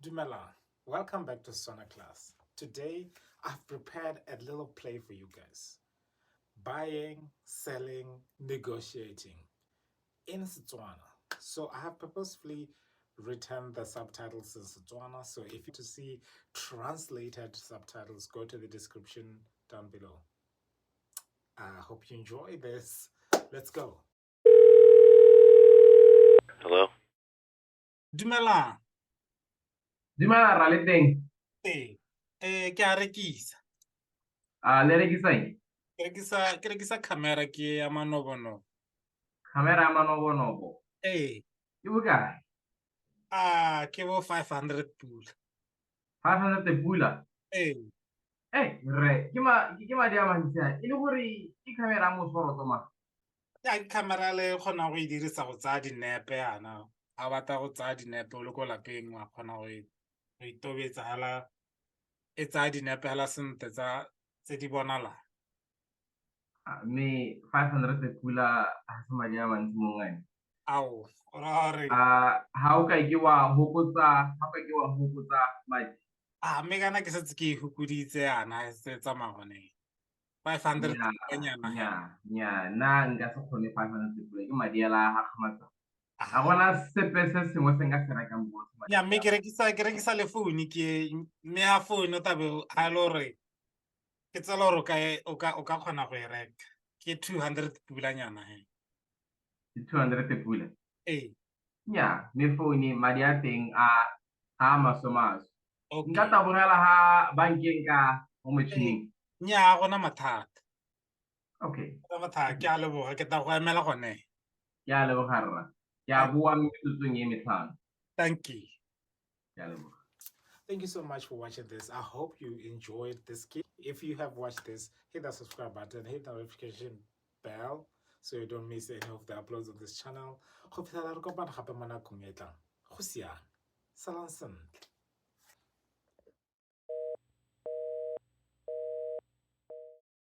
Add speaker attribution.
Speaker 1: Dumela, welcome back to Setswana class. Today, I've prepared a little play for you guys. Buying, selling, negotiating in Setswana. So I have purposefully written the subtitles in Setswana. So if you want to see translated subtitles, go to the description down below. I hope you enjoy this. Let's go.
Speaker 2: Hello?
Speaker 1: Dumela.
Speaker 3: Dumela ra le teng.
Speaker 1: Ke a rekisa.
Speaker 3: Le rekisa eng?
Speaker 1: Ke rekisa camera ke ya manobonobo.
Speaker 3: Camera ya manobonobo.
Speaker 1: Ke
Speaker 3: bokae?
Speaker 1: ke bo 500 pula.
Speaker 3: 500 pula. Re, ke madi a mantsi a. E le gore ke camera ya mosoroto ma.
Speaker 1: Ya ke camera le kgona go e dirisa go tsaya dinepe yana. A batla go tsaya dinepe o le ko lapeng wa kgona go itobetsa hala e tsaya dinepe hala sentle tse di bonalang.
Speaker 3: Mme 500 pula a se madi a mantsi mo ngane.
Speaker 1: Ao, o ra gore
Speaker 3: Ha o ka ke wa hokotsa madi.
Speaker 1: mme kana ke setse ke e hukoditse yana se tsamaya gone. 500 nyana.
Speaker 3: Nya, na nka se kgone 500 pula ke madi a la ha kgamatsa. A gona sepe se sengwe se nka se rekang bo.
Speaker 1: Ya mme ke rekisa le phone mme ya phone o tabe a le gore ke tsela gore o ka kgona go e reka ke 200 pula nyana he.
Speaker 3: 200 pula. Nya, me phone madi a teng a masomaso. Nka tabogela ha bankeng ka mo motšhining.
Speaker 1: Nya gona mathata.
Speaker 3: Okay.
Speaker 1: Ke a leboga ke tla go emela gone.
Speaker 3: Ke a leboga rra. Ke a boa metsotsong e metlhano.
Speaker 1: Thank you.
Speaker 3: Ke a leboga.
Speaker 1: Thank you so much for watching this. I hope you enjoyed this. If you have watched this, hit that subscribe button, hit the notification bell so you don't miss any of the uploads on this channel. Go fitlhela re kopana gape mo nakong e tlang. Go siame. Salang sentle.